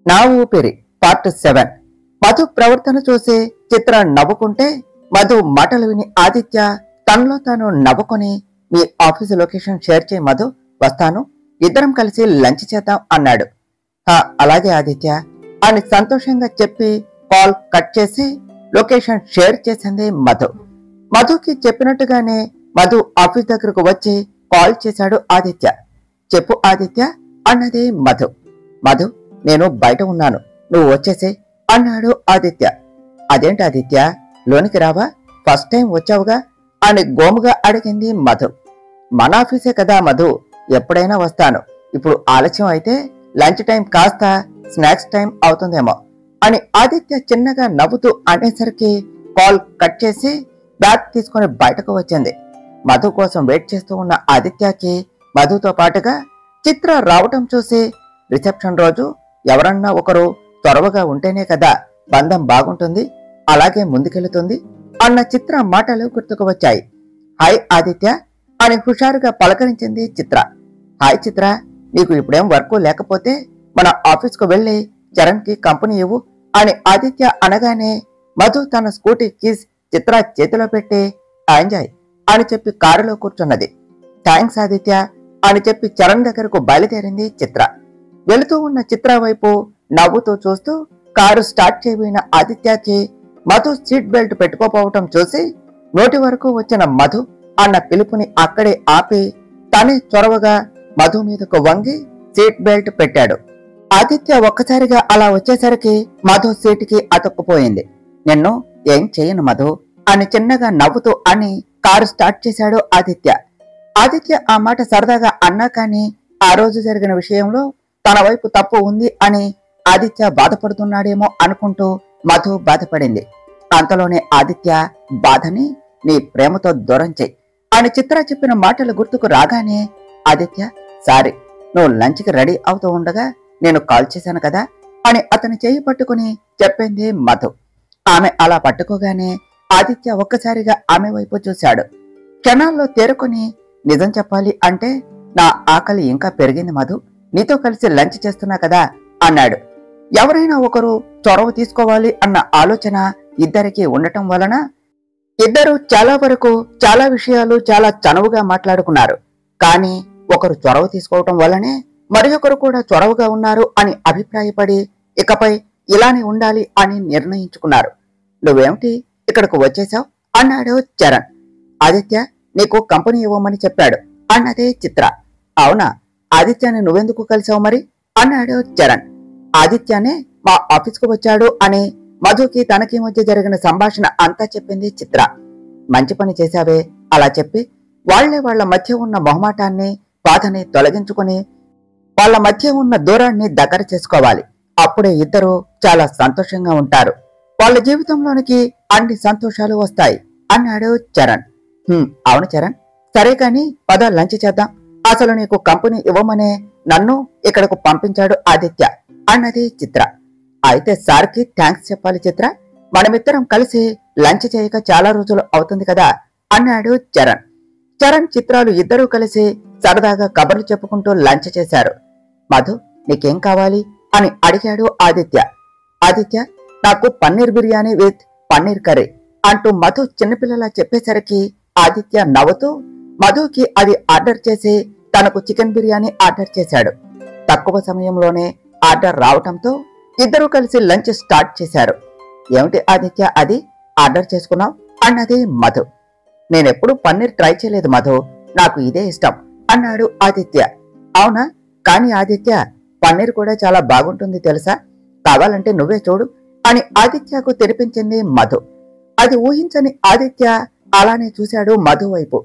నా ఊపిరి పార్ట్ 7. మధు ప్రవర్తన చూసి చిత్ర నవ్వుకుంటే మధు మాటలు విని ఆదిత్య తనలో తాను నవ్వుకొని మీ ఆఫీసు లొకేషన్ షేర్ చేయి మధు, వస్తాను, ఇద్దరం కలిసి లంచ్ చేద్దాం అన్నాడు. అలాగే ఆదిత్య అని సంతోషంగా చెప్పి కాల్ కట్ చేసి లొకేషన్ షేర్ చేసింది మధు. మధుకి చెప్పినట్టుగానే మధు ఆఫీస్ దగ్గరకు వచ్చి కాల్ చేశాడు ఆదిత్య. చెప్పు ఆదిత్య అన్నది మధు. మధు, నేను బయట ఉన్నాను, నువ్వు వచ్చేసే అన్నాడు ఆదిత్య. అదేంటి ఆదిత్య, లోనికి రావా, ఫస్ట్ టైం వచ్చావుగా అని గోముగా అడిగింది మధు. మన ఆఫీసే కదా మధు, ఎప్పుడైనా వస్తాను, ఇప్పుడు ఆలస్యం అయితే లంచ్ టైం కాస్త స్నాక్స్ టైం అవుతుందేమో అని ఆదిత్య చిన్నగా నవ్వుతూ అనేసరికి కాల్ కట్ చేసి బ్యాగ్ తీసుకుని బయటకు వచ్చింది. మధు కోసం వెయిట్ చేస్తూ ఉన్న ఆదిత్యకి మధుతో పాటుగా చిత్ర రావటం చూసి రిసెప్షన్ రోజు ఎవరన్నా ఒకరు త్వరగా ఉంటేనే కదా బంధం బాగుంటుంది, అలాగే ముందుకెళ్తుంది అన్న చిత్ర మాటలు గుర్తుకు వచ్చాయి. హాయ్ ఆదిత్య అని హుషారుగా పలకరించింది చిత్ర. హాయ్ చిత్ర, నీకు ఇప్పుడేం వర్క్ లేకపోతే మన ఆఫీస్కు వెళ్లి చరణ్ కి కంపెనీ ఇవ్వు అని ఆదిత్య అనగానే మధు తన స్కూటీ కీస్ చిత్ర చేతిలో పెట్టి ఎంజాయ్ అని చెప్పి కారులో కూర్చున్నది. థ్యాంక్స్ ఆదిత్య అని చెప్పి చరణ్ దగ్గరకు బయలుదేరింది చిత్ర. వెళుతూ ఉన్న చిత్ర వైపు నవ్వుతూ చూస్తూ కారు స్టార్ట్ చేయబోయిన ఆదిత్యకి మధు సీట్ బెల్ట్ పెట్టుకోపోవటం చూసి నోటి వరకు వచ్చిన మధు అన్న పిలుపుని అక్కడే ఆపి తనే చొరవగా మధు మీదకు వంగి సీట్ బెల్ట్ పెట్టాడు. ఆదిత్య ఒక్కసారిగా అలా వచ్చేసరికి మధు సీటుకి అతుక్కుపోయింది. నిన్ను ఏం చేయను మధు అని చిన్నగా నవ్వుతూ అని కారు స్టార్ట్ చేశాడు ఆదిత్య. ఆదిత్య ఆ మాట సరదాగా అన్నా కానీ ఆ రోజు జరిగిన విషయంలో తన వైపు తప్పు ఉంది అని ఆదిత్య బాధపడుతున్నాడేమో అనుకుంటూ మధు బాధపడింది. అంతలోనే ఆదిత్య బాధని నీ ప్రేమతో దూరం చెయ్యి అని చిత్ర చెప్పిన మాటలు గుర్తుకు రాగానే ఆదిత్య సారీ, నువ్వు లంచ్కి రెడీ అవుతూ ఉండగా నేను కాల్ చేశాను కదా అని అతని చెయ్యి పట్టుకుని చెప్పింది మధు. ఆమె అలా పట్టుకోగానే ఆదిత్య ఒక్కసారిగా ఆమె వైపు చూశాడు. క్షణాల్లో తేరుకుని నిజం చెప్పాలి అంటే నా ఆకలి ఇంకా పెరిగింది మధు, నీతో కలిసి లంచ్ చేస్తున్నా కదా అన్నాడు. ఎవరైనా ఒకరు చొరవ తీసుకోవాలి అన్న ఆలోచన ఇద్దరికీ ఉండటం వలన ఇద్దరు చాలా వరకు చాలా విషయాలు చాలా చనువుగా మాట్లాడుకున్నారు. కానీ ఒకరు చొరవ తీసుకోవటం వల్లనే మరి ఒకరు కూడా చొరవగా ఉన్నారు అని అభిప్రాయపడి ఇకపై ఇలానే ఉండాలి అని నిర్ణయించుకున్నారు. నువ్వేమిటి ఇక్కడకు వచ్చేసావు అన్నాడు చరణ్. ఆదిత్య నీకు కంపెనీ ఇవ్వమని చెప్పాడు అన్నదే చిత్ర. అవునా, ఆదిత్యని నువ్వెందుకు కలిసావు మరి అన్నాడు చరణ్. ఆదిత్యనే మా ఆఫీస్కు వచ్చాడు అని మధుకి తనకి మధ్య జరిగిన సంభాషణ అంతా చెప్పింది చిత్ర. మంచి పని చేశావే, అలా చెప్పి వాళ్ల మధ్య ఉన్న మొహమాటాన్ని బాధని తొలగించుకుని వాళ్ళ మధ్య ఉన్న దూరాన్ని దగ్గర చేసుకోవాలి. అప్పుడే ఇద్దరు చాలా సంతోషంగా ఉంటారు, వాళ్ళ జీవితంలోనికి అన్ని సంతోషాలు వస్తాయి అన్నాడు చరణ్. అవును చరణ్, సరే కాని పద లంచ్ చేద్దాం, అసలు నీకు కంపెనీ ఇవ్వమనే నన్ను ఇక్కడకు పంపించాడు ఆదిత్య అన్నది చిత్ర. అయితే సార్కి థ్యాంక్స్ చెప్పాలి చిత్ర, మనమిద్దరం కలిసి లంచ్ చేయక చాలా రోజులు అవుతుంది కదా అన్నాడు చరణ్. చరణ్ చిత్రాలు ఇద్దరూ కలిసి సరదాగా కబుర్లు చెప్పుకుంటూ లంచ్ చేశారు. మధు నీకేం కావాలి అని అడిగాడు ఆదిత్య. ఆదిత్య నాకు పన్నీర్ బిర్యానీ విత్ పన్నీర్ కర్రీ అంటూ మధు చిన్నపిల్లలా చెప్పేసరికి ఆదిత్య నవ్వుతూ మధుకి అది ఆర్డర్ చేసి తనకు చికెన్ బిర్యానీ ఆర్డర్ చేశాడు. తక్కువ సమయంలోనే ఆర్డర్ రావటంతో ఇద్దరూ కలిసి లంచ్ స్టార్ట్ చేశారు. ఏమిటి ఆదిత్య అది ఆర్డర్ చేసుకున్నావు అన్నది మధు. నేనెప్పుడు పన్నీర్ ట్రై చేయలేదు మధు, నాకు ఇదే ఇష్టం అన్నాడు ఆదిత్య. అవునా, కానీ ఆదిత్య పన్నీర్ కూడా చాలా బాగుంటుంది తెలుసా, కావాలంటే నువ్వే చూడు అని ఆదిత్యకు తెరిపించింది మధు. అది ఊహించని ఆదిత్య అలానే చూశాడు మధు వైపు.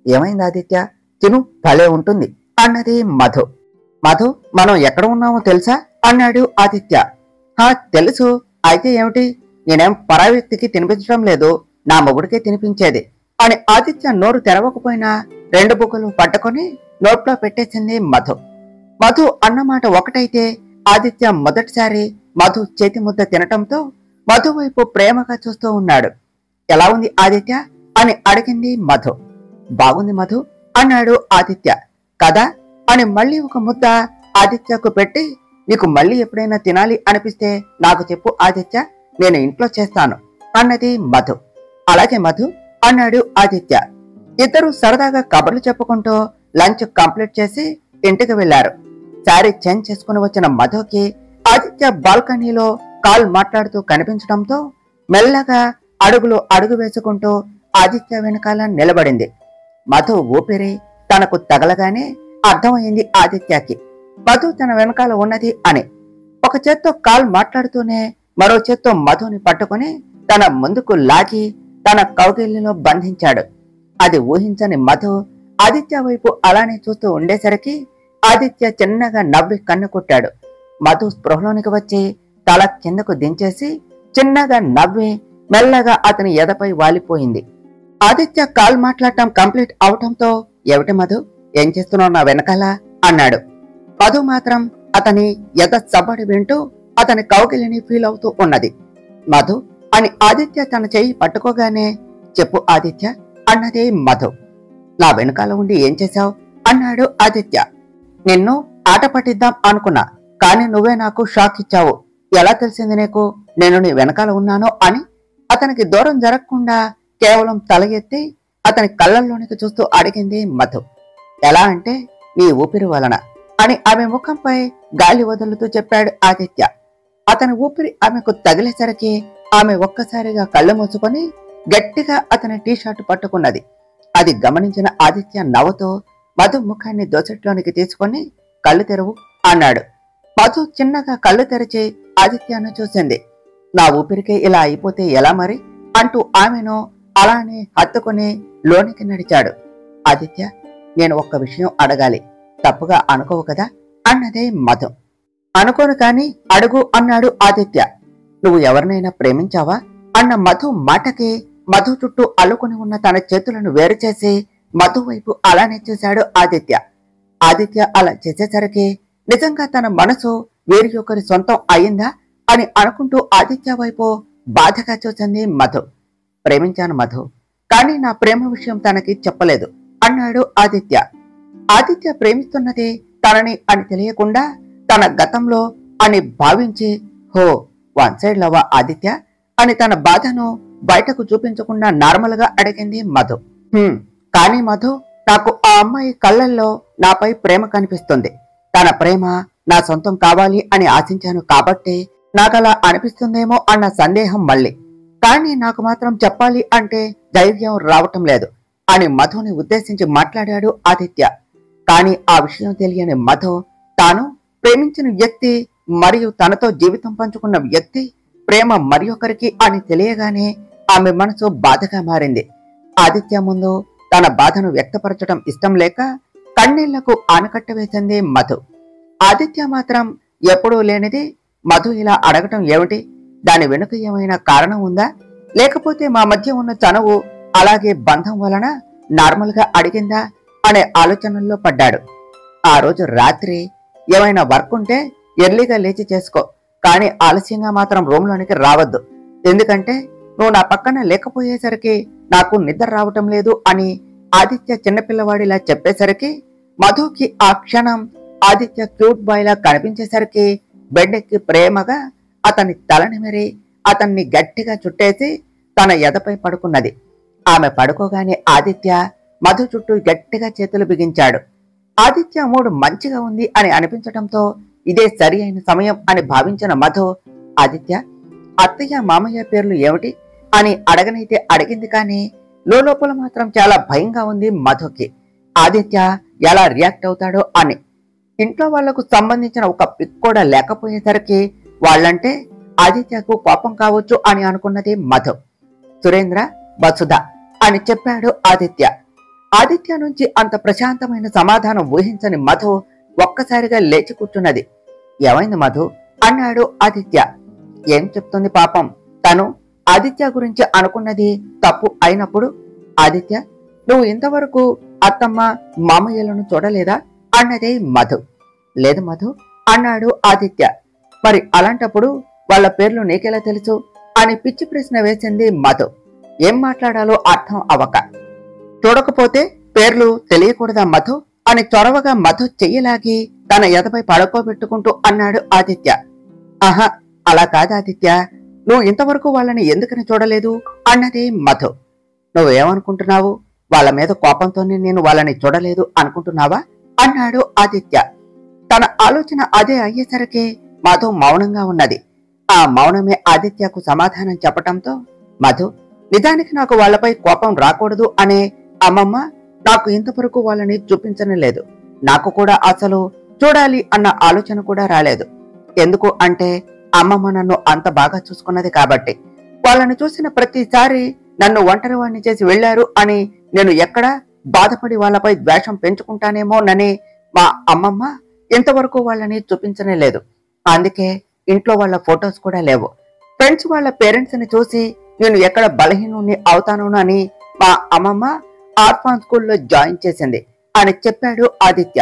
ఏమైంది ఆదిత్య, తిను, భలే ఉంటుంది అన్నది మధు. మధు మనం ఎక్కడ ఉన్నామో తెలుసా అన్నాడు ఆదిత్య. తెలుసు, అయితే ఏమిటి, నేనేం పరాయి వ్యక్తికి తినిపించడం లేదు, నా మొగుడికే తినిపించేది అని ఆదిత్య నోరు తెరవకపోయినా రెండు బుగ్గలు పట్టుకొని నోట్లో పెట్టేసింది మధు. మధు అన్నమాట ఒకటైతే ఆదిత్య మొదటిసారి మధు చేతి ముద్ద తినటంతో మధు వైపు ప్రేమగా చూస్తూ ఉన్నాడు. ఎలా ఉంది ఆదిత్య అని అడిగింది మధు. బాగుంది మధు అన్నాడు ఆదిత్య. కదా అని మళ్ళీ ఒక ముద్ద ఆదిత్యకు పెట్టి నీకు మళ్ళీ ఎప్పుడైనా తినాలి అనిపిస్తే నాకు చెప్పు ఆదిత్య, నేను ఇంట్లో చేస్తాను అన్నది మధు. అలాగే మధు అన్నాడు ఆదిత్య. ఇద్దరు సరదాగా కబుర్లు చెప్పుకుంటూ లంచ్ కంప్లీట్ చేసి ఇంటికి వెళ్లారు. శారీ చేంజ్ చేసుకుని వచ్చిన మధుకి ఆదిత్య బాల్కనీలో కాల్ మాట్లాడుతూ కనిపించడంతో మెల్లగా అడుగు వేసుకుంటూ ఆదిత్య వెనకాల నిలబడింది. మధు ఊపిరి తనకు తగలగానే అర్థమైంది ఆదిత్యకి మధు తన వెనకాల ఉన్నది అని. ఒక చేత్తో కాల్ మాట్లాడుతూనే మరో చేత్తో మధుని పట్టుకుని తన ముందుకు లాగి తన కౌగిలిలో బంధించాడు. అది ఊహించని మధు ఆదిత్య వైపు అలానే చూస్తూ ఉండేసరికి ఆదిత్య చిన్నగా నవ్వి కన్ను కొట్టాడు. మధు స్పృహలోనికి వచ్చి తల కిందకు దించేసి చిన్నగా నవ్వి మెల్లగా అతని ఎదపై వాలిపోయింది. ఆదిత్య కాల్ మాట్లాడటం కంప్లీట్ అవటంతో ఏమిటి మధు, ఏం చేస్తున్నావు నా వెనకాల అన్నాడు. మధు మాత్రం అతని ఎద సబ్బడి వింటూ అతని కౌగిలిని ఫీల్ అవుతూ ఉన్నది. మధు అని ఆదిత్య తన చెయ్యి పట్టుకోగానే చెప్పు ఆదిత్య అన్నది మధు. నా వెనకాల ఉండి ఏం చేశావు అన్నాడు ఆదిత్య. నిన్ను ఆట పట్టిద్దాం అనుకున్నా, కానీ నువ్వే నాకు షాక్ ఇచ్చావు. ఎలా తెలిసింది నీకు నేను నీ వెనకాల ఉన్నానో అని? అతనికి దూరం జరగకుండా కేవలం తల ఎత్తి అతని కళ్ళల్లోనికి చూస్తూ అడిగింది మధు. ఎలా అంటే నీ ఊపిరి వలన అని ఆమె ముఖంపై గాలి వదులుతూ చెప్పాడు ఆదిత్య. అతని ఊపిరి ఆమెకు తగిలేసరికి ఆమె ఒక్కసారిగా కళ్ళు మూసుకొని గట్టిగా అతని టీషర్ట్ పట్టుకున్నది. అది గమనించిన ఆదిత్య నవ్వుతో మధు ముఖాన్ని దోసట్లోనికి తీసుకొని కళ్ళు తెరువు అన్నాడు. మధు చిన్నగా కళ్ళు తెరిచి ఆదిత్యను చూసింది. నా ఊపిరికే ఇలా అయిపోతే ఎలా మరి అంటూ ఆమెను అలానే హత్తుకుని లోనికి నడిచాడు. ఆదిత్య, నేను ఒక్క విషయం అడగాలి, తప్పుగా అనుకోవు కదా అన్నదే మధు. అనుకోను కాని అడుగు అన్నాడు ఆదిత్య. నువ్వు ఎవరినైనా ప్రేమించావా అన్న మధు మాటకి మధు చుట్టూ అల్లుకుని ఉన్న తన చేతులను వేరు చేసి మధు వైపు అలానే చూశాడు ఆదిత్య. ఆదిత్య అలా చేసేసరికి నిజంగా తన మనసు వేరు ఒకరి సొంతం అయిందా అని అనుకుంటూ ఆదిత్య వైపు బాధగా చూసింది మధు. ప్రేమించాను మధు, కానీ నా ప్రేమ విషయం తనకి చెప్పలేదు అన్నాడు ఆదిత్య. ఆదిత్య ప్రేమిస్తున్నది తనని అని తెలియకుండా తన గతంలో అని భావించి హో వన్ సైడ్ లవ్వా ఆదిత్య అని తన బాధను బయటకు చూపించకుండా నార్మల్ గా అడిగింది మధు. కానీ మధు, నాకు ఆ అమ్మాయి కళ్ళల్లో నాపై ప్రేమ కనిపిస్తుంది. తన ప్రేమ నా సొంతం కావాలి అని ఆశించాను కాబట్టి నాకలా అనిపిస్తుందేమో అన్న సందేహం మళ్ళీ. కానీ నాకు మాత్రం చెప్పాలి అంటే ధైర్యం రావటం లేదు అని మధుని ఉద్దేశించి మాట్లాడాడు ఆదిత్య. కానీ ఆ విషయం తెలియని మధు తాను ప్రేమించిన వ్యక్తి మరియు తనతో జీవితం పంచుకున్న వ్యక్తి ప్రేమ మరియొకరికి అని తెలియగానే ఆమె మనసు బాధగా మారింది. ఆదిత్య ముందు తన బాధను వ్యక్తపరచడం ఇష్టం లేక కన్నీళ్లకు ఆనకట్ట వేసింది మధు. ఆదిత్య మాత్రం ఎప్పుడూ లేనిది మధు ఇలా అడగటం ఏమిటి? దాని వెనుక ఏమైనా కారణం ఉందా, లేకపోతే మా మధ్య ఉన్న చనువు అలాగే బంధం వలన నార్మల్ గా అడిగిందా అనే ఆలోచనల్లో పడ్డాడు. ఆ రోజు రాత్రి ఏమైనా వర్క్ ఉంటే ఎర్లీగా లేచి చేసుకో, కానీ ఆలస్యంగా మాత్రం రూమ్ లోనికి రావద్దు. ఎందుకంటే నువ్వు నా పక్కన లేకపోయేసరికి నాకు నిద్ర రావటం లేదు అని ఆదిత్య చిన్నపిల్లవాడిలా చెప్పేసరికి మధుకి ఆ క్షణం ఆదిత్య క్యూట్ బాయ్ లా కనిపించేసరికి బెడ్ ఎక్కి ప్రేమగా అతని తలనిమిరి అతన్ని గట్టిగా చుట్టేసి తన ఎదపై పడుకున్నది. ఆమె పడుకోగానే ఆదిత్య మధు చుట్టూ గట్టిగా చేతులు బిగించాడు. ఆదిత్య మూడు మంచిగా ఉంది అని అనిపించటంతో ఇదే సరి అయిన సమయం అని భావించిన మధు, ఆదిత్య, అత్తయ్య మామయ్య పేర్లు ఏమిటి అని అడగనైతే అడిగింది, కానీ లోపల మాత్రం చాలా భయంగా ఉంది మధుకి. ఆదిత్య ఎలా రియాక్ట్ అవుతాడో అని. ఇంట్లో వాళ్లకు సంబంధించిన ఒక పిక్ కూడా లేకపోయేసరికి వాళ్ళంటే ఆదిత్యకు కోపం కావచ్చు అని అనుకున్నది మధు. సురేంద్ర, వసుధ అని చెప్పాడు ఆదిత్య. ఆదిత్య నుంచి అంత ప్రశాంతమైన సమాధానం ఊహించని మధు ఒక్కసారిగా లేచి కూర్చున్నది. ఏమైంది మధు అన్నాడు ఆదిత్య. ఏం చెప్తుంది పాపం, తను ఆదిత్య గురించి అనుకున్నది తప్పు అయినప్పుడు. ఆదిత్య, నువ్వు ఇంతవరకు అత్తమ్మ మామయ్యలను చూడలేదా అన్నదే మధు. లేదు మధు అన్నాడు ఆదిత్య. మరి అలాంటప్పుడు వాళ్ళ పేర్లు నీకెలా తెలుసు అని పిచ్చి ప్రశ్న వేసింది మధు. ఏం మాట్లాడాలో అర్థం అవక. చూడకపోతే పేర్లు తెలియకూడదా మధు అని చొరవగా మధు చెయ్యలాగి తన ఎదపై పడుకోబెట్టుకుంటూ అన్నాడు ఆదిత్య. ఆహా, అలా కాదు ఆదిత్య, నువ్వు ఇంతవరకు వాళ్ళని ఎందుకని చూడలేదు అన్నది మధు. నువ్వేమనుకుంటున్నావు? వాళ్ళ మీద కోపంతోనే నేను వాళ్ళని చూడలేదు అనుకుంటున్నావా అన్నాడు ఆదిత్య. తన ఆలోచన అదే అయ్యేసరికి మధు మౌనంగా ఉన్నది. ఆ మౌనమే ఆదిత్యకు సమాధానం చెప్పటంతో, మధు, నిజానికి నాకు వాళ్ళపై కోపం రాకూడదు అనే అమ్మమ్మ నాకు ఇంతవరకు వాళ్ళని చూపించనే లేదు. నాకు కూడా అసలు చూడాలి అన్న ఆలోచన కూడా రాలేదు. ఎందుకు అంటే అమ్మమ్మ నన్ను అంత బాగా చూసుకున్నది కాబట్టి. వాళ్ళని చూసిన ప్రతిసారి నన్ను ఒంటరివాణ్ణి చేసి వెళ్లారు అని నేను ఎక్కడా బాధపడి వాళ్ళపై ద్వేషం పెంచుకుంటానేమోనని మా అమ్మమ్మ ఇంతవరకు వాళ్ళని చూపించనే లేదు. అందుకే ఇంట్లో వాళ్ళ ఫొటోస్ కూడా లేవు. ఫ్రెండ్స్ వాళ్ళ పేరెంట్స్ ని చూసి నేను ఎక్కడ బలహీనుని అవుతానోనని మా అమ్మమ్మ ఆర్ఫాన్ స్కూల్లో జాయిన్ చేసింది అని చెప్పాడు ఆదిత్య.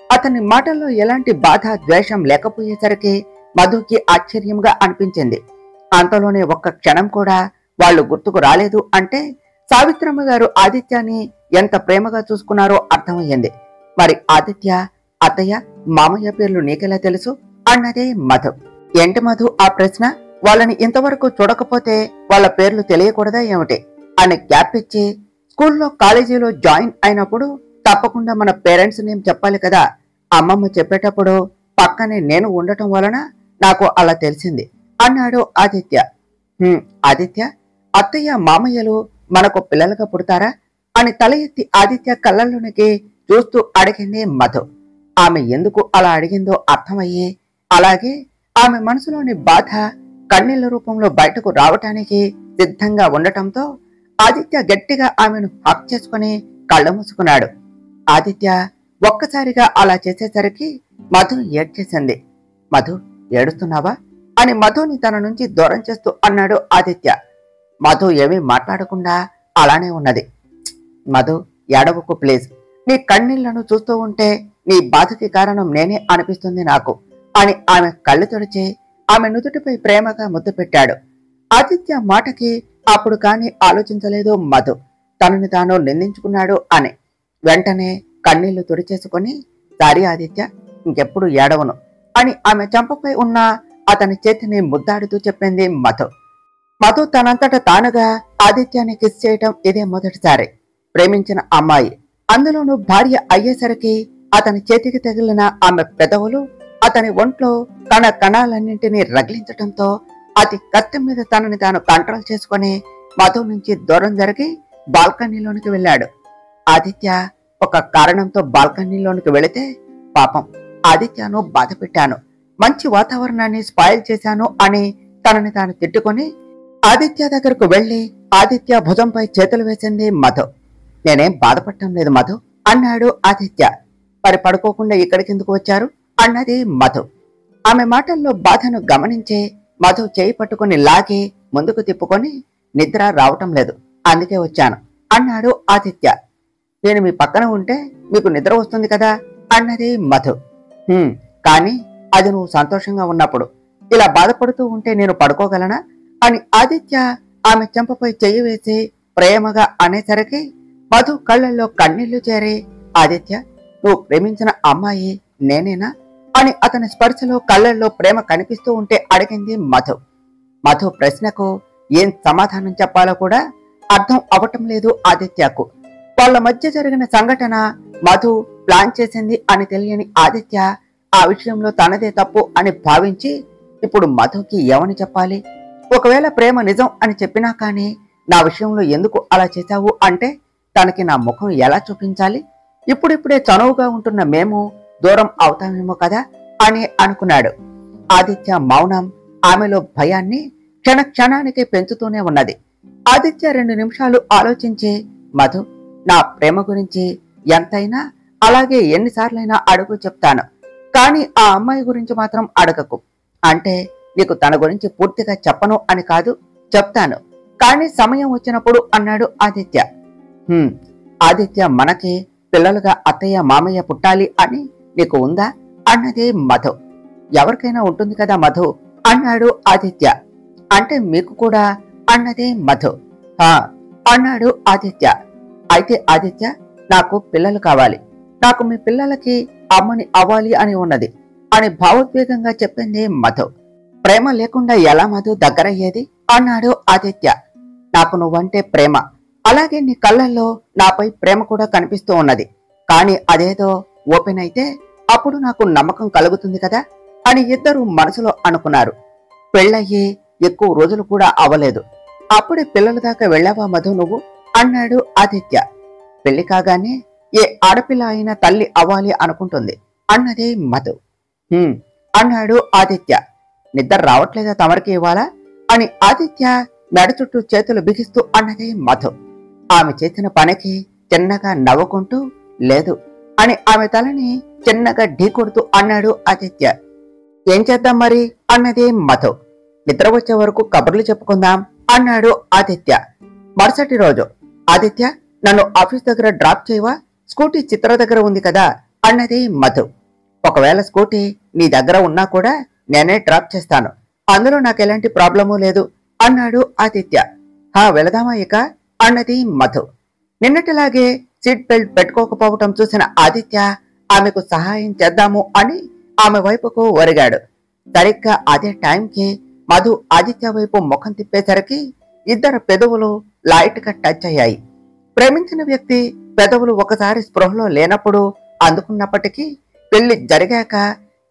అతని మాటల్లో ఎలాంటి బాధ ద్వేషం లేకపోయేసరికి మధుకి ఆశ్చర్యంగా అనిపించింది. అంతలోనే ఒక్క క్షణం కూడా వాళ్ళు గుర్తుకు రాలేదు అంటే సావిత్రమ్మ గారు ఆదిత్యాన్ని ఎంత ప్రేమగా చూసుకున్నారో అర్థమయ్యింది. మరి ఆదిత్య, అత్తయ్య, మామయ్య పేర్లు నీకెలా తెలుసు అన్నదే మధు. ఏంటి మధు ఆ ప్రశ్న? వాళ్ళని ఇంతవరకు చూడకపోతే వాళ్ళ పేర్లు తెలియకూడదా ఏమిటి అని గ్యాప్ ఇచ్చి, స్కూల్లో కాలేజీలో జాయిన్ అయినప్పుడు తప్పకుండా మన పేరెంట్స్ నేమ్ చెప్పాలి కదా. అమ్మమ్మ చెప్పేటప్పుడు పక్కనే నేను ఉండటం వలన నాకు అలా తెలిసింది అన్నాడు ఆదిత్య. ఆదిత్య, అత్తయ్య మామయ్యలు మనకు పిల్లలుగా పుడతారా అని తల ఎత్తి ఆదిత్య కళ్ళల్లోనికి చూస్తూ అడిగింది మధు. ఆమె ఎందుకు అలా అడిగిందో అర్థమయ్యి, అలాగే ఆమె మనసులోని బాధ కన్నీళ్ల రూపంలో బయటకు రావటానికి సిద్ధంగా ఉండటంతో ఆదిత్య గట్టిగా ఆమెను హక్ చేసుకుని కళ్ళు మూసుకున్నాడు. ఆదిత్య ఒక్కసారిగా అలా చేసేసరికి మధును ఏడ్చేసింది. మధు, ఏడుస్తున్నావా అని మధుని తన నుంచి దూరం చేస్తూ అన్నాడు ఆదిత్య. మధు ఏమీ మాట్లాడకుండా అలానే ఉన్నది. మధు, ఏడవకు ప్లీజ్. నీ కన్నీళ్లను చూస్తూ ఉంటే నీ బాధకి కారణం నేనే అనిపిస్తుంది నాకు అని ఆమె కళ్ళు తుడిచి ఆమె నుదుటిపై ప్రేమగా ముద్దు పెట్టాడు. ఆదిత్య మాటకి అప్పుడు కాని ఆలోచించలేదు మధు. తనని తాను నిందించుకున్నాడు అని. వెంటనే కన్నీళ్లు తుడిచేసుకుని, సారీ ఆదిత్య, ఇంకెప్పుడు ఏడవను అని ఆమె చెంపపై ఉన్న అతని చేతిని ముద్దాడుతూ చెప్పింది మధు. మధు తనంతట తానుగా ఆదిత్యాన్ని కిస్ చేయటం ఇదే మొదటిసారి. ప్రేమించిన అమ్మాయి, అందులోనూ భార్య అయ్యేసరికి అతని చేతికి తగిలిన ఆమె పెదవులు అతని ఒంట్లో కణ కణాలన్నింటినీ రగిలించటంతో అతి కత్తి మీద తనని తాను కంట్రోల్ చేసుకుని మధు నుంచి దూరం జరిగి బాల్కనీలోనికి వెళ్ళాడు. ఆదిత్య ఒక కారణంతో బాల్కనీలోనికి వెళితే, పాపం ఆదిత్యను బాధ పెట్టాను, మంచి వాతావరణాన్ని స్పాయిల్ చేశాను అని తనని తాను తిట్టుకుని ఆదిత్య దగ్గరకు వెళ్లి ఆదిత్య భుజంపై చేతులు వేసింది మధు. నేనేం బాధపడటం లేదు మధు అన్నాడు ఆదిత్య. మరి పడుకోకుండా ఇక్కడికెందుకు వచ్చారు అన్నది మధు. ఆమె మాటల్లో బాధను గమనించే మధు చేయి పట్టుకుని లాగి ముందుకు తిప్పుకొని, నిద్ర రావటం లేదు, అందుకే వచ్చాను అన్నాడు ఆదిత్య. నేను మీ పక్కన ఉంటే మీకు నిద్ర వస్తుంది కదా అన్నది మధు. కానీ అది నువ్వు సంతోషంగా ఉన్నప్పుడు. ఇలా బాధపడుతూ ఉంటే నేను పడుకోగలనా అని ఆదిత్య ఆమె చెంపపై చెయ్యి వేసి ప్రేమగా అనేసరికి మధు కళ్ళల్లో కన్నీళ్లు చేరి, ఆదిత్య, నువ్వు ప్రేమించిన అమ్మాయి నేనేనా అని అతని స్పర్శలో కళ్ళల్లో ప్రేమ కనిపిస్తూ ఉంటే అడిగింది మధు. మధు ప్రశ్నకు ఏం సమాధానం చెప్పాలో కూడా అర్థం అవటం లేదు ఆదిత్యకు. వాళ్ళ మధ్య జరిగిన సంఘటన మధు ప్లాన్ చేసింది అని తెలియని ఆదిత్య ఆ విషయంలో తనదే తప్పు అని భావించి ఇప్పుడు మధుకి ఏమని చెప్పాలి? ఒకవేళ ప్రేమ నిజం అని చెప్పినా కానీ నా విషయంలో ఎందుకు అలా చేశావు అంటే తనకి నా ముఖం ఎలా చూపించాలి? ఇప్పుడిప్పుడే చనువుగా ఉంటున్న మేము దూరం అవుతామేమో కదా అని అనుకున్నాడు. ఆదిత్య మౌనం ఆమెలో భయాన్ని క్షణ క్షణానికి పెంచుతూనే ఉన్నది. ఆదిత్య 2 నిమిషాలు ఆలోచించి, మధు, నా ప్రేమ గురించి ఎంతైనా అలాగే ఎన్నిసార్లైనా అడుగు చెప్తాను, కానీ ఆ అమ్మాయి గురించి మాత్రం అడగకు. అంటే నీకు తన గురించి పూర్తిగా చెప్పను అని కాదు, చెప్తాను, కానీ సమయం వచ్చినప్పుడు అన్నాడు ఆదిత్య. ఆదిత్య, మనకి పిల్లలుగా అత్తయ్య మామయ్య పుట్టాలి అని నీకు ఉందా అన్నది మధు. ఎవరికైనా ఉంటుంది కదా మధు అన్నాడు ఆదిత్య. అంటే మీకు కూడా అన్నది మధు. అన్నాడు ఆదిత్య. అయితే ఆదిత్య, నాకు పిల్లలు కావాలి, నాకు మీ పిల్లలకి అమ్మని అవ్వాలి అని ఉన్నది అని భావోద్వేగంగా చెప్పింది మధు. ప్రేమ లేకుండా ఎలా మధు దగ్గరయ్యేది అన్నాడు ఆదిత్య. నాకు నువ్వంటే ప్రేమ, అలాగే నీ కళ్ళల్లో నాపై ప్రేమ కూడా కనిపిస్తూ ఉన్నది. కానీ అదేదో ఓపెన్ అయితే అప్పుడు నాకు నమ్మకం కలుగుతుంది కదా అని ఇద్దరు మనసులో అనుకున్నారు. పెళ్ళయ్యి ఎక్కువ రోజులు కూడా అవ్వలేదు, అప్పుడే పిల్లల దాకా వెళ్ళావా మధు నువ్వు అన్నాడు ఆదిత్య. పెళ్లి కాగానే ఏ ఆడపిల్ల అయినా తల్లి అవ్వాలి అనుకుంటుంది అన్నదే మధు. అన్నాడు ఆదిత్య. నిద్ర రావట్లేదా తమరికి ఇవ్వాలా అని ఆదిత్య మెడ చుట్టూ చేతులు బిగిస్తూ అన్నదే మధు. ఆమె చేసిన పనికి చిన్నగా నవ్వుకుంటూ లేదు అని ఆమె తలని చిన్నగా ఢీకొడుతూ అన్నాడు ఆదిత్య. ఏం చేద్దాం మరి అన్నదే మధు. నిద్ర వచ్చే వరకు కబుర్లు చెప్పుకుందాం అన్నాడు ఆదిత్య. మరుసటి రోజు ఆదిత్య నన్ను ఆఫీస్ దగ్గర డ్రాప్ చేయవా, స్కూటీ చిత్ర దగ్గర ఉంది కదా అన్నది మధు. ఒకవేళ స్కూటీ నీ దగ్గర ఉన్నా కూడా నేనే డ్రాప్ చేస్తాను, అందులో నాకు ఎలాంటి ప్రాబ్లము లేదు అన్నాడు ఆదిత్య. వెళదామా ఇక అన్నది మధు. నిన్నటిలాగే సీట్ బెల్ట్ పెట్టుకోకపోవటం చూసిన ఆదిత్య ఆమెకు సహాయం చేద్దాము అని ఆమె వైపుకు ఒరిగాడు. సరిగ్గా అదే టైంకి మధు ఆదిత్య వైపు ముఖం తిప్పేసరికి ఇద్దరు పెదవులు లైట్ గా టచ్ అయ్యాయి. ప్రేమించిన వ్యక్తి పెదవులు ఒకసారి స్పృహలో లేనప్పుడు అందుకున్నప్పటికీ పెళ్లి జరిగాక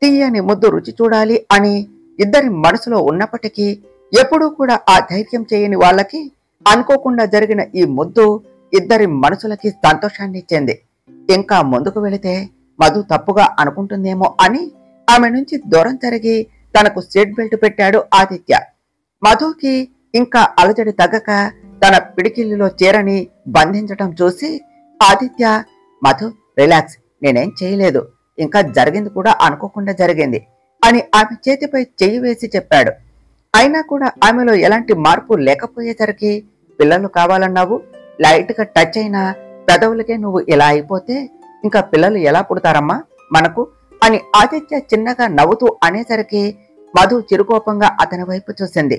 తీయని ముద్దు రుచి చూడాలి అని ఇద్దరి మనసులో ఉన్నప్పటికీ ఎప్పుడూ కూడా ఆ ధైర్యం చేయని వాళ్ళకి అనుకోకుండా జరిగిన ఈ ముద్దు ఇద్దరి మనసులకి సంతోషాన్ని ఇచ్చింది. ఇంకా ముందుకు వెళితే మధు తప్పుగా అనుకుంటుందేమో అని ఆమె నుంచి దూరం జరిగి తనకు సీట్ బెల్ట్ పెట్టాడు ఆదిత్య. మధుకి ఇంకా అలజడి తగ్గక తన పిడికిలిలో చీరని బంధించటం చూసి ఆదిత్య, మధు రిలాక్స్, నేనేం చేయలేదు, ఇంకా జరిగింది కూడా అనుకోకుండా జరిగింది అని ఆమె చేతిపై చెయ్యి వేసి చెప్పాడు. అయినా కూడా ఆమెలో ఎలాంటి మార్పు లేకపోయేసరికి పిల్లలు కావాలన్నావు, లైట్ గా టచ్ అయినా పెదవులకే నువ్వు ఇలా అయిపోతే ఇంకా పిల్లలు ఎలా పుడతారమ్మా మనకు అని ఆదిత్య చిన్నగా నవ్వుతూ అనేసరికి మధు చిరుకోపంగా అతని వైపు చూసింది.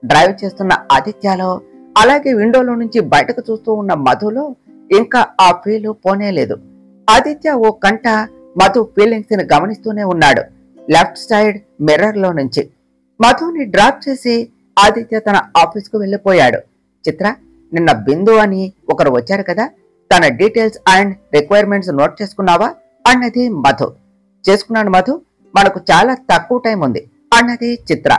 డ్రైవ్ చేస్తున్న ఆదిత్యలో అలాగే విండోలో నుంచి బయటకు చూస్తూ ఉన్న మధులో ఇంకా ఆ ఫీలు పోనేలేదు. ఆదిత్య ఓ కంట మధు ఫీలింగ్స్ ని గమనిస్తూనే ఉన్నాడు. లెఫ్ట్ సైడ్ మిర్రర్ లో నుంచి మధుని డ్రాప్ చేసి ఆదిత్య తన ఆఫీస్ కు వెళ్లిపోయాడు. చిత్ర, నిన్న బిందు అని ఒకరు వచ్చారు కదా, తన డీటెయిల్స్ అండ్ రిక్వైర్మెంట్స్ నోట్ చేసుకున్నావా అన్నది మధు. చేసుకున్నాను మధు, మనకు చాలా తక్కువ టైం ఉంది అన్నది చిత్ర.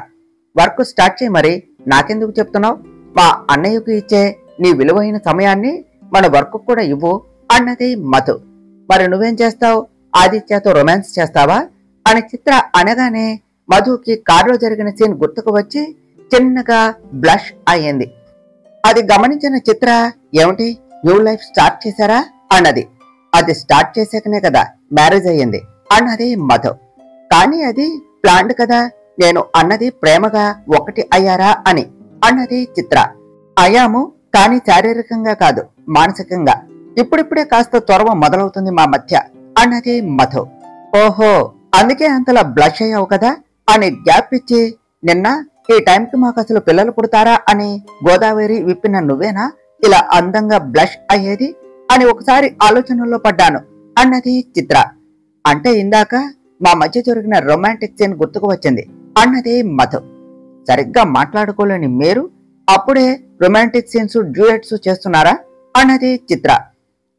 వర్క్ స్టార్ట్ చేయి, మరి నాకెందుకు చెప్తున్నావు, మా అన్నయ్యకు ఇచ్చే నీ విలువైన సమయాన్ని మన వర్క్ కూడా ఇవ్వు అన్నది మధు. మరి నువ్వేం చేస్తావు, ఆదిత్యతో రొమాన్స్ చేస్తావా అని చిత్ర అనగానే మధుకి కారులో జరిగిన సీన్ గుర్తుకు వచ్చి చిన్నగా బ్లష్ అయ్యింది. అది గమనించిన చిత్ర, ఏమిటి న్యూ లైఫ్ స్టార్ట్ చేశారా అన్నది. అది స్టార్ట్ చేసాకనే కదా మ్యారేజ్ అయ్యింది అన్నది మధు. కానీ అది ప్లాన్డ్ కదా, నేను అన్నది ప్రేమగా ఒకటి అయ్యారా అని అన్నది చిత్ర. అయ్యాము, కానీ శారీరకంగా కాదు, మానసికంగా. ఇప్పుడిప్పుడే కాస్త త్వరవ మొదలవుతుంది మా మధ్య అన్నది మధు. ఓహో, అందుకే అంతలా బ్లష్ అయ్యావు కదా అని గ్యాప్ ఇచ్చి, నిన్న ఈ టైంకి మాకు అసలు పిల్లలు పుడతారా అని గోదావరి విప్పిన నువ్వేనా ఇలా అందంగా బ్లష్ అయ్యేది అని ఒకసారి ఆలోచనలో పడ్డాను అన్నది చిత్ర. అంటే ఇందాక మా మధ్య జరిగిన రొమాంటిక్ సీన్ గుర్తుకు వచ్చింది అన్నది మధు. సరిగ్గా మాట్లాడుకోలేని మీరు అప్పుడే రొమాంటిక్ సీన్స్ డ్యూయెట్స్ చేస్తున్నారా అన్నది చిత్ర.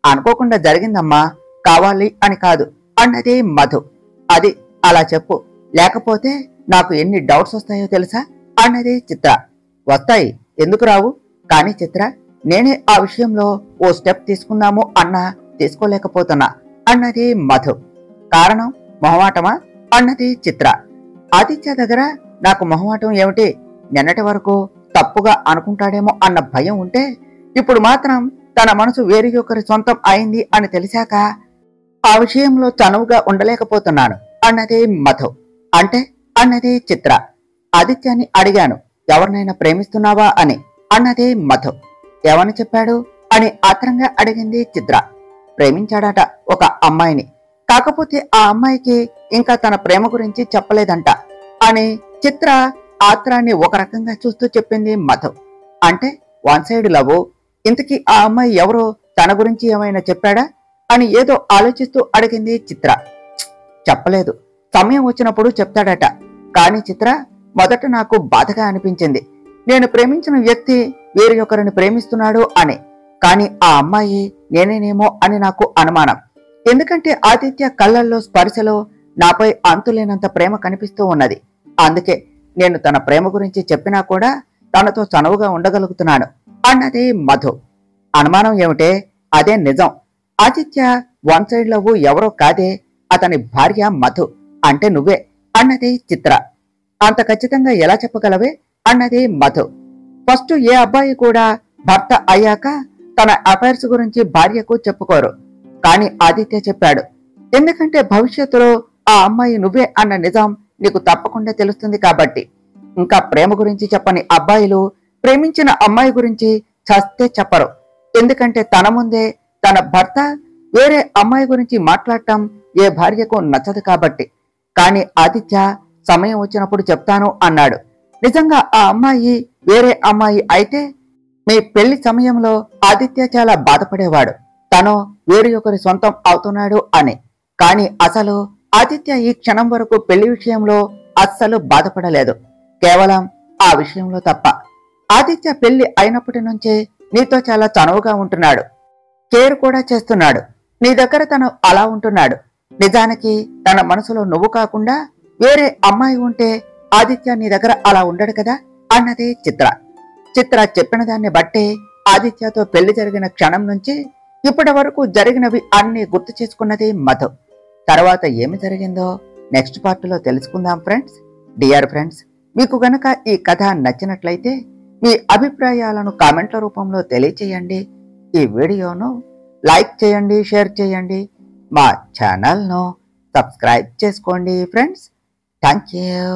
అనుకోకుండా జరిగిందమ్మా, కావాలి అని కాదు అన్నది మధు. అది అలా చెప్పు, లేకపోతే నాకు ఎన్ని డౌట్స్ వస్తాయో తెలుసా అన్నది చిత్ర. వస్తాయి, ఎందుకు రావు, కానీ చిత్ర నేనే ఆ విషయంలో ఓ స్టెప్ తీసుకుందాము అన్నా తీసుకోలేకపోతున్నా అన్నది మధు. కారణం మొహమాటమా అన్నది చిత్ర. ఆదిత్య దగ్గర నాకు మొహమాటం ఏమిటి, నిన్నటి వరకు తప్పుగా అనుకుంటాడేమో అన్న భయం ఉంటే ఇప్పుడు మాత్రం తన మనసు వేరే ఒకరి సొంతం అయింది అని తెలిసాక ఆ విషయంలో చనువుగా ఉండలేకపోతున్నాను అన్నది మధు. అంటే అన్నది చిత్ర. ఆదిత్యాన్ని అడిగాను, ఎవరినైనా ప్రేమిస్తున్నావా అని అన్నది మధు. ఎవని చెప్పాడు అని ఆత్రంగా అడిగింది చిత్ర. ప్రేమించాడట ఒక అమ్మాయిని, కాకపోతే ఆ అమ్మాయికి ఇంకా తన ప్రేమ గురించి చెప్పలేదంట అని చిత్ర ఆత్రాన్ని ఒక రకంగా చూస్తూ చెప్పింది మధు. అంటే వన్ సైడ్ లవ్. ఇంతకీ ఆ అమ్మాయి ఎవరో తన గురించి ఏమైనా చెప్పాడా అని ఏదో ఆలోచిస్తూ అడిగింది చిత్ర. చెప్పలేదు, సమయం వచ్చినప్పుడు చెప్తాడట. కాని చిత్ర, మొదట నాకు బాధగా అనిపించింది. నేను ప్రేమించిన వ్యక్తి వేరే ఒకరిని ప్రేమిస్తున్నాడు అని. కాని ఆ అమ్మాయి నేనేనేమో అని నాకు అనుమానం. ఎందుకంటే ఆదిత్య కళ్ళల్లో స్పర్శలో నాపై అంతులేనంత ప్రేమ కనిపిస్తూ ఉన్నది. అందుకే నేను తన ప్రేమ గురించి చెప్పినా కూడా తనతో చనువుగా ఉండగలుగుతున్నాను అన్నది మధు. అనుమానం ఏమిటే, అదే నిజం. ఆదిత్య వన్ సైడ్ లవ్ ఎవరో కాదే, అతని భార్య మధు, అంటే నువ్వే అన్నది చిత్ర. అంత ఖచ్చితంగా ఎలా చెప్పగలవే అన్నది మధు. ఫస్ట్ ఏ అబ్బాయి కూడా భర్త అయ్యాక తన అఫైర్స్ గురించి భార్యకు చెప్పుకోరు. కాని ఆదిత్య చెప్పాడు. ఎందుకంటే భవిష్యత్తులో ఆ అమ్మాయి నువ్వే అన్న నిజం నీకు తప్పకుండా తెలుస్తుంది కాబట్టి. ఇంకా ప్రేమ గురించి చెప్పని అబ్బాయిలు ప్రేమించిన అమ్మాయి గురించి చస్తే చెప్పరు. ఎందుకంటే తన ముందే తన భర్త వేరే అమ్మాయి గురించి మాట్లాడటం ఏ భార్యకు నచ్చదు కాబట్టి. కాని ఆదిత్య సమయం వచ్చినప్పుడు చెప్తాను అన్నాడు. నిజంగా ఆ అమ్మాయి వేరే అమ్మాయి అయితే మీ పెళ్లి సమయంలో ఆదిత్య చాలా బాధపడేవాడు, తను వేరే ఒకరి సొంతం అవుతున్నాడు అని. కాని అసలు ఆదిత్య ఈ క్షణం వరకు పెళ్లి విషయంలో అస్సలు బాధపడలేదు, కేవలం ఆ విషయంలో తప్ప. ఆదిత్య పెళ్లి అయినప్పటి నుంచే నీతో చాలా చనువుగా ఉంటున్నాడు, కేర్ కూడా చేస్తున్నాడు. నీ దగ్గర తను అలా ఉంటున్నాడు. నిజానికి తన మనసులో నువ్వు కాకుండా వేరే అమ్మాయి ఉంటే ఆదిత్య నీ దగ్గర అలా ఉండడు కదా అన్నది చిత్ర. చిత్ర చెప్పిన దాన్ని బట్టే ఆదిత్యతో పెళ్లి జరిగిన క్షణం నుంచి ఇప్పటి వరకు జరిగినవి అన్ని గుర్తు చేసుకున్నది మధు. తర్వాత ఏమి జరిగిందో నెక్స్ట్ పార్ట్లో తెలుసుకుందాం ఫ్రెండ్స్. డియర్ ఫ్రెండ్స్, మీకు గనక ఈ కథ నచ్చినట్లయితే మీ అభిప్రాయాలను కామెంట్ల రూపంలో తెలియచేయండి. ఈ వీడియోను లైక్ చేయండి, షేర్ చేయండి, మా ఛానల్ను సబ్స్క్రైబ్ చేసుకోండి ఫ్రెండ్స్. Thank you.